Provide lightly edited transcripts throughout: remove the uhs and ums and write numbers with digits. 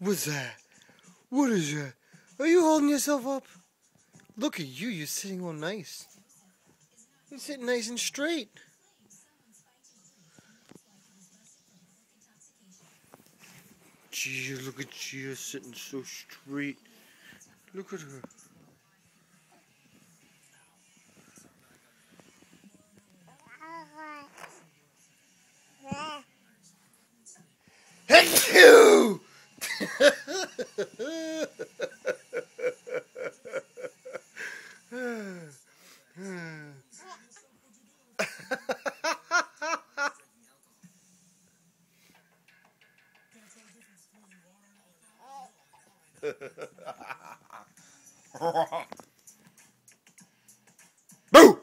What's that? What is that? Are you holding yourself up? Look at you. You're sitting all nice. You're sitting nice and straight. Gee, look at Gia sitting so straight. Look at her. Hey you! Boo!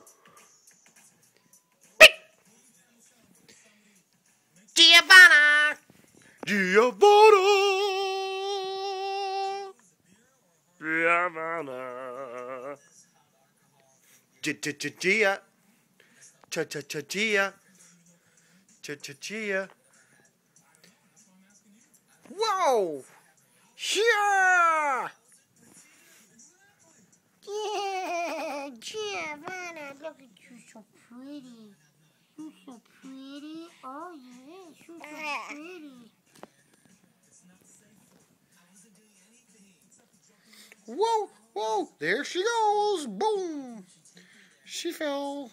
Giovanna! Giovanna! Giovanna! Gia! Gia! Gia! Whoa! Yeah! Yeah, Giovanna, look at you, so pretty. You're so pretty. Oh, yes, you're so pretty. Whoa! Whoa! There she goes! Boom! She fell.